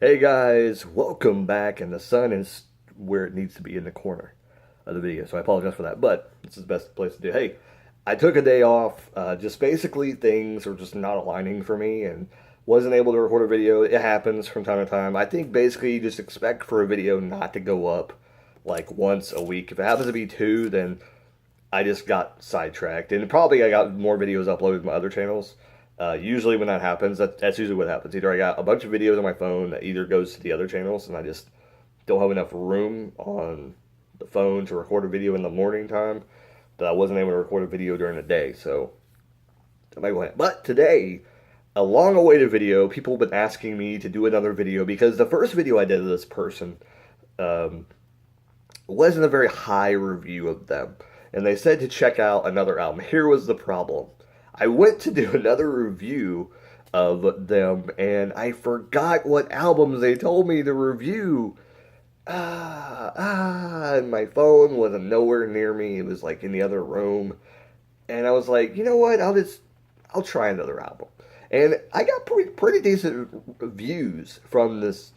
Hey guys, welcome back, and the sun is where it needs to be in the corner of the video, so I apologize for that, but this is the best place to do. Hey, I took a day off, just basically things are just not aligning for me, and wasn't able to record a video. It happens from time to time. I think basically you just expect for a video not to go up like once a week. If it happens to be two, then I just got sidetracked, and probably I got more videos uploaded to my other channels. Usually when that happens, that's usually what happens. Either I got a bunch of videos on my phone that either goes to the other channels, and I just don't have enough room on the phone to record a video in the morning time, that I wasn't able to record a video during the day. So I might go ahead. But today, a long-awaited video. People have been asking me to do another video because the first video I did of this person um, wasn't a very high review of them, and they said to check out another album. Here was the problem. I went to do another review of them, and I forgot what albums they told me to review. And my phone wasn't nowhere near me. It was like in the other room. And I was like, you know what? I'll try another album. And I got pretty decent views from this,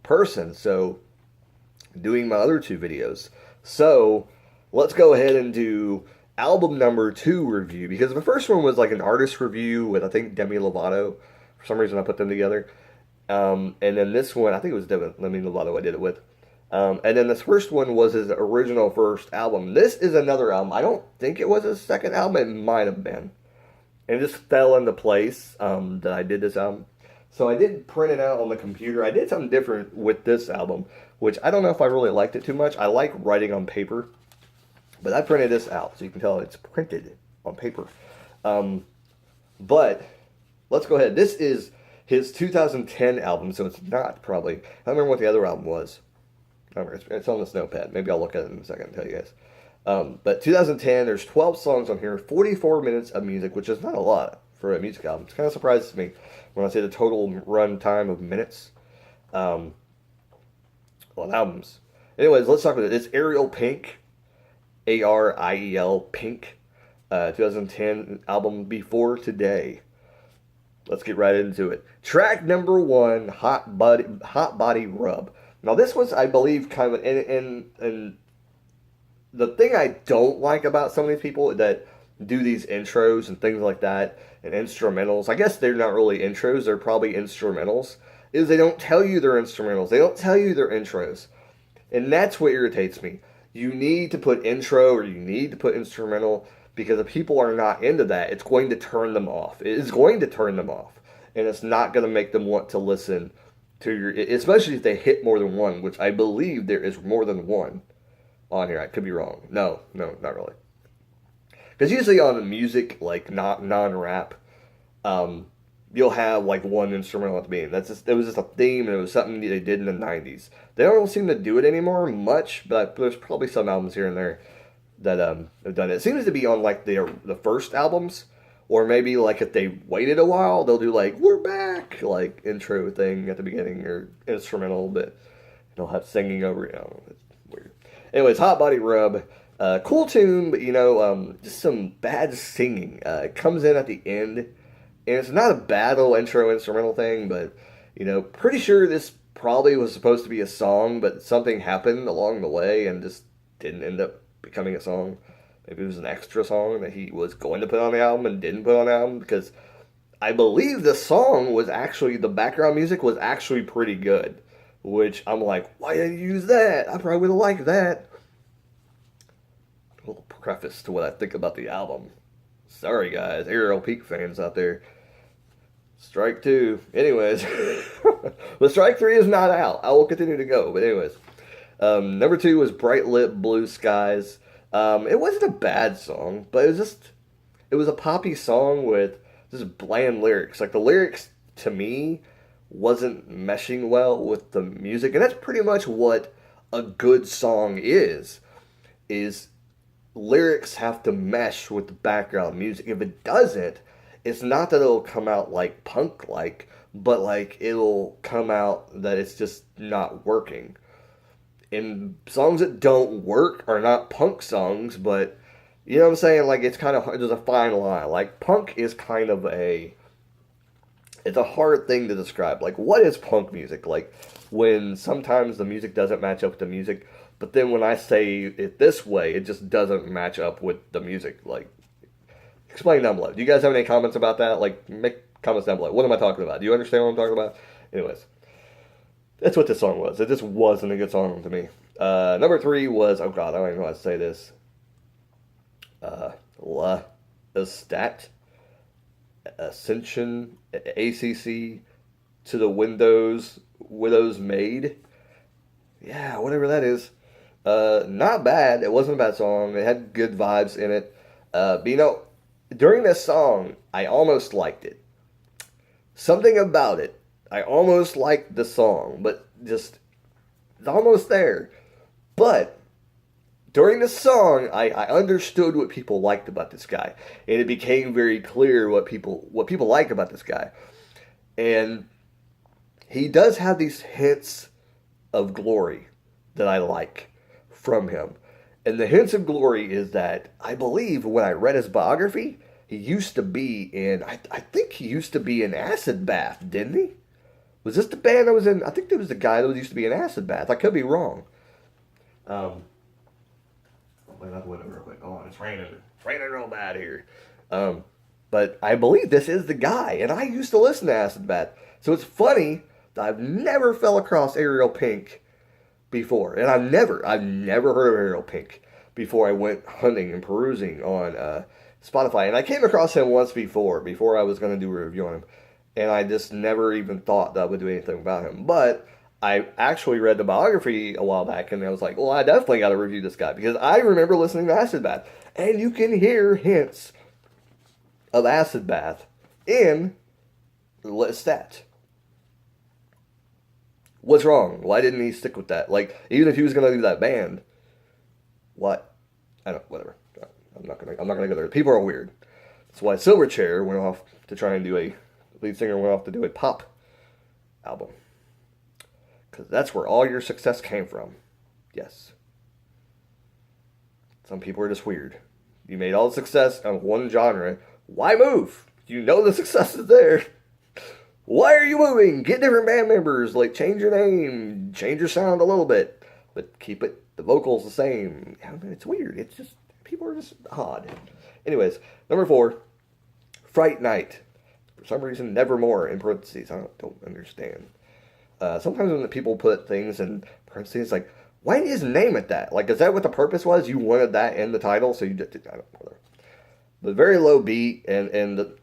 person. So doing my other two videos. So let's go ahead and do album number 2 review, because the first one was like an artist review with, I think, Demi Lovato. For some reason I put them together. And then this one, I think it was Demi Lovato I did it with. And then this first one was his original first album. This is another album. I don't think it was his second album. It might have been. And it just fell into place that I did this album. So I did print it out on the computer. I did something different with this album, which I don't know if I really liked it too much. I like writing on paper, but I printed this out, so you can tell it's printed on paper. But let's go ahead. This is his 2010 album, so it's not probably. I don't remember what the other album was. I don't remember. It's on this notepad. Maybe I'll look at it in a second and tell you guys. But 2010, there's 12 songs on here, 44 minutes of music, which is not a lot for a music album. It kind of surprises me when I say the total run time of minutes on albums. Anyways, let's talk about it. It's Ariel Pink, Ariel Pink, 2010 album Before Today. Let's get right into it. Track number 1, Hot Body Rub. Now this was, I believe, kind of and the thing I don't like about some of these people that do these intros and things like that and instrumentals, I guess they're not really intros, they're probably instrumentals, is they don't tell you they're instrumentals. They don't tell you they're intros. And that's what irritates me. You need to put intro or you need to put instrumental, because if people are not into that, it's going to turn them off. It is going to turn them off. And it's not going to make them want to listen to your, especially if they hit more than one, which I believe there is more than one on here. I could be wrong. No, not really. Because usually on music, like not non-rap, you'll have like one instrumental at the beginning. It was just a theme, and it was something they did in the 90s. They don't seem to do it anymore much, but there's probably some albums here and there that have done it. It seems to be on like the first albums, or maybe like if they waited a while, they'll do like "We're Back" like intro thing at the beginning, or instrumental, but they'll have singing over it. It's weird. Anyways, Hot Body Rub. Cool tune, but just some bad singing. It comes in at the end, and it's not a bad little intro instrumental thing, but pretty sure this probably was supposed to be a song, but something happened along the way and just didn't end up becoming a song. Maybe it was an extra song that he was going to put on the album and didn't put on the album, because I believe the song was actually, the background music was actually pretty good, which I'm like, why didn't you use that? I probably would have liked that. A little preface to what I think about the album. Sorry guys, Ariel Peak fans out there. Strike 2. Anyways, but Strike 3 is not out. I will continue to go. But anyways, number 2 was Bright Lit Blue Skies. It wasn't a bad song, but it was a poppy song with just bland lyrics. Like the lyrics to me wasn't meshing well with the music, and that's pretty much what a good song is lyrics have to mesh with the background music. If it doesn't, it's not that it'll come out like punk-like, but like it'll come out that it's just not working. And songs that don't work are not punk songs, but you know what I'm saying? Like, it's kind of, there's a fine line. Like, punk is kind of it's a hard thing to describe. Like, what is punk music? Like, when sometimes the music doesn't match up with the music, but then when I say it this way, it just doesn't match up with the music. Like, explain down below. Do you guys have any comments about that? Like, make comments down below. What am I talking about? Do you understand what I'm talking about? Anyways, that's what this song was. It just wasn't a good song to me. Number 3 was, oh god, I don't even know how to say this. La Estat Ascension ACC to the Widows Maid. Yeah, whatever that is. Not bad. It wasn't a bad song. It had good vibes in it. But you know, during this song, I almost liked it. Something about it. I almost liked the song, but just it's almost there. But during the song, I understood what people liked about this guy, and it became very clear what people like about this guy. And he does have these hints of glory that I like from him. And the hints of glory is that I believe when I read his biography, he used to be in, I think he used to be in Acid Bath, didn't he? Was this the band I was in? I think there was the guy that used to be in Acid Bath. I could be wrong. Whatever, real quick. Hold on, it's raining. It's raining real bad here. But I believe this is the guy, and I used to listen to Acid Bath. So it's funny that I've never fell across Ariel Pink before, and I've never heard of Ariel Pink before I went hunting and perusing on Spotify. And I came across him once before I was going to do a review on him, and I just never even thought that I would do anything about him. But I actually read the biography a while back, and I was like, well, I definitely got to review this guy, because I remember listening to Acid Bath, and you can hear hints of Acid Bath in Lestat. What's wrong? Why didn't he stick with that? Like, even if he was going to do that band, what? I don't, whatever. I'm not gonna go there. People are weird. That's why Silverchair went off to try and do lead singer went off to do a pop album. Because that's where all your success came from. Yes. Some people are just weird. You made all the success on one genre. Why move? You know the success is there. Why are you moving? Get different band members. Like, change your name. Change your sound a little bit. But keep the vocals the same. I mean, it's weird. It's just, people are just odd. Anyways, number 4, Fright Night. For some reason, Nevermore in parentheses. I don't understand. Sometimes when people put things in parentheses, like, why didn't you just name it that? Like, is that what the purpose was? You wanted that in the title, so you just, I don't know. But very low beat, and the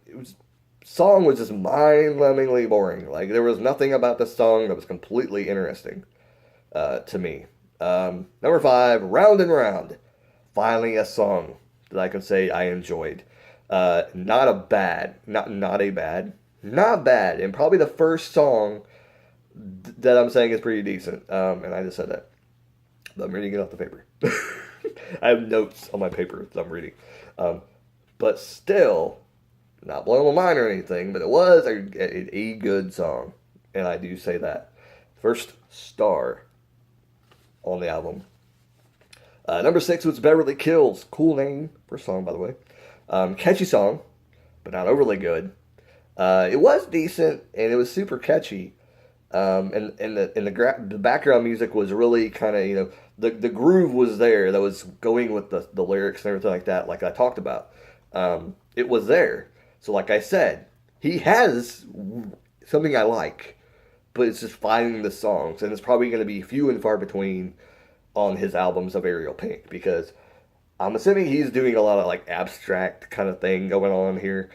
song was just mind-numbingly boring. Like, there was nothing about the song that was completely interesting to me. Number 5, Round and Round. Finally a song that I can say I enjoyed. Not bad, and probably the first song that I'm saying is pretty decent, and I just said that. But I'm reading it off the paper. I have notes on my paper that I'm reading. But still, not blowing my mind or anything, but it was a good song, and I do say that. First star on the album. Number 6 was Beverly Kills. Cool name for a song, by the way. Catchy song, but not overly good. It was decent, and it was super catchy. And the background music was really kind of, you know, the groove was there that was going with the lyrics and everything like that, like I talked about. It was there. So like I said, he has something I like, but it's just finding the songs, and it's probably going to be few and far between on his albums of Ariel Pink, because I'm assuming he's doing a lot of like abstract kind of thing going on here.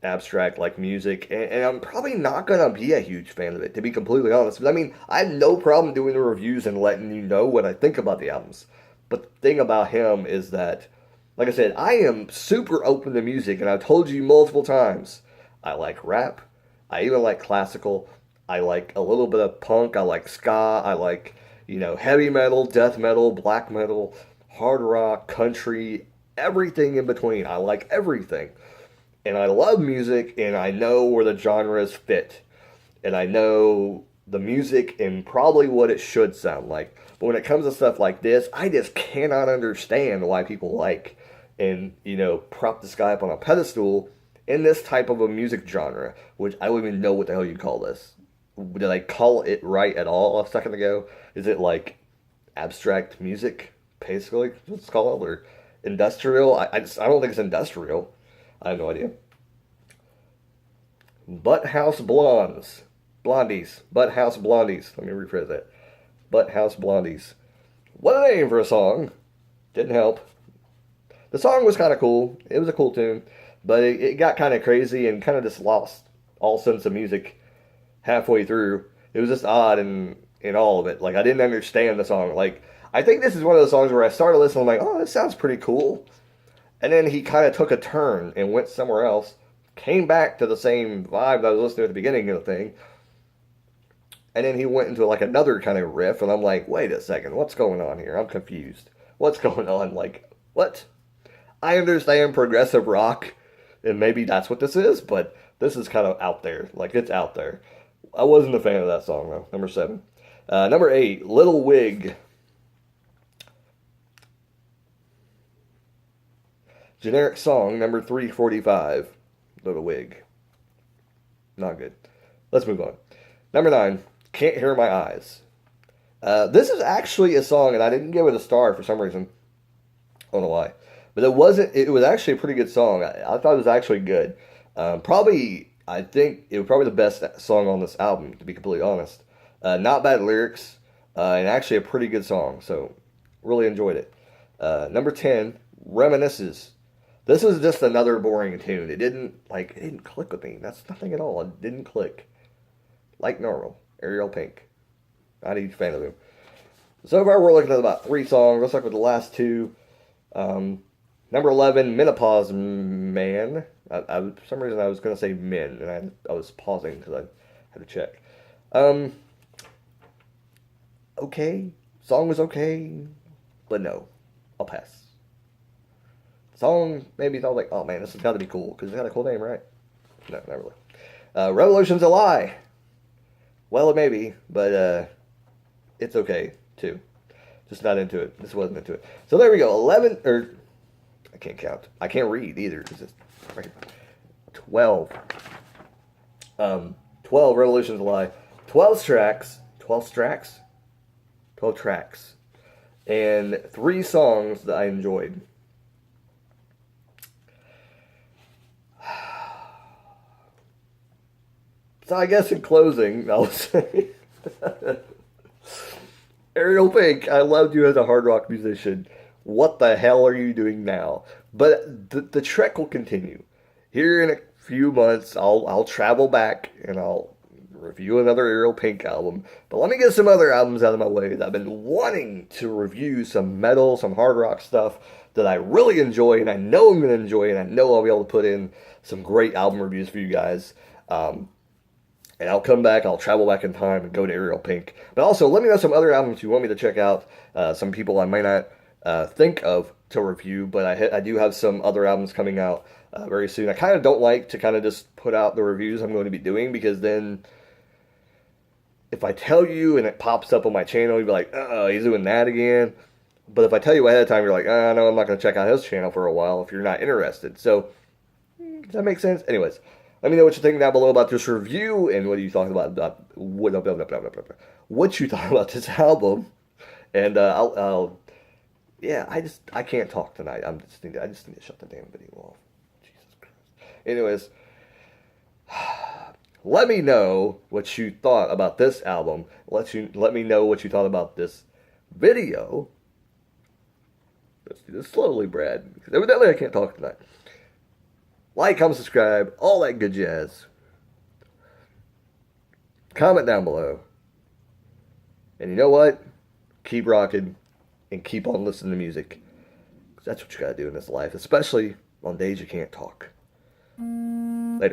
Abstract like music, and I'm probably not gonna be a huge fan of it, to be completely honest. But I mean, I have no problem doing the reviews and letting you know what I think about the albums. But the thing about him is that, like I said, I am super open to music, and I've told you multiple times, I like rap, I even like classical, I like a little bit of punk, I like ska, I like, you know, heavy metal, death metal, black metal, hard rock, country, everything in between. I like everything. And I love music, and I know where the genres fit. And I know the music and probably what it should sound like. But when it comes to stuff like this, I just cannot understand why people like and, you know, prop this guy up on a pedestal in this type of a music genre, which I don't even know what the hell you call this. Did I call it right at all a second ago? Is it like abstract music, basically? What's it called? Or industrial? I don't think it's industrial. I have no idea. Butt House Blondes. Blondies. Butt House Blondies. Let me rephrase that. Butt House Blondies. What a name for a song. Didn't help. The song was kind of cool. It was a cool tune. But it got kind of crazy and kind of just lost all sense of music halfway through. It was just odd in all of it. Like, I didn't understand the song. Like, I think this is one of those songs where I started listening, I'm like, oh, this sounds pretty cool. And then he kind of took a turn and went somewhere else. Came back to the same vibe that I was listening to at the beginning of the thing. And then he went into like another kind of riff, and I'm like, wait a second, what's going on here? I'm confused. What's going on? Like, what? I understand progressive rock, and maybe that's what this is, but this is kind of out there. Like, it's out there. I wasn't a fan of that song, though. Number 7. Number 8, Little Wig. Generic song, number 345, Little Wig. Not good. Let's move on. Number 9, Can't Hear My Eyes. This is actually a song, and I didn't give it a star for some reason. I don't know why. But it was actually a pretty good song. I thought it was actually good. I think it was probably the best song on this album, to be completely honest. Not bad lyrics, and actually a pretty good song. So, really enjoyed it. Number 10, Reminisces. This was just another boring tune. It didn't click with me. That's nothing at all. It didn't click. Like normal. Ariel Pink. Not a huge fan of him. So far, we're looking at about 3 songs. Let's look with the last 2. Number 11, Menopause Man. For some reason, I was going to say men, and I was pausing because I had to check. Okay. Song was okay, but no. I'll pass. Song, maybe thought like, oh man, this has got to be cool, because it's got a cool name, right? No, not really. Revolution's a Lie. Well, it may be, but it's okay, too. Just not into it. This wasn't into it. So there we go. 11, or, I can't count. I can't read either, because it's right here. 12. 12, Revolution's a Lie. 12 tracks. 12 tracks? 12 tracks. And 3 songs that I enjoyed. So I guess in closing, I'll say, Ariel Pink, I loved you as a hard rock musician. What the hell are you doing now? But the trek will continue. Here in a few months, I'll travel back and I'll review another Ariel Pink album. But let me get some other albums out of my way. I've been wanting to review some metal, some hard rock stuff that I really enjoy, and I know I'm going to enjoy, and I know I'll be able to put in some great album reviews for you guys. And I'll come back, I'll travel back in time and go to Ariel Pink. But also, let me know some other albums you want me to check out. Some people I might not think of to review, but I do have some other albums coming out very soon. I kind of don't like to kind of just put out the reviews I'm going to be doing, because then if I tell you and it pops up on my channel, you'll be like, he's doing that again. But if I tell you ahead of time, you're like, no, I'm not going to check out his channel for a while if you're not interested. So, does that make sense? Anyways. Let me know what you think down below about this review, and what you thought about what you thought about this album. And I can't talk tonight. I just need to shut the damn video off. Jesus Christ. Anyways, let me know what you thought about this album. Let me know what you thought about this video. Let's do this slowly, Brad, because evidently I can't talk tonight. Like, comment, subscribe, all that good jazz. Comment down below. And you know what? Keep rocking and keep on listening to music. 'Cause that's what you gotta do in this life, especially on days you can't talk. Later, guys.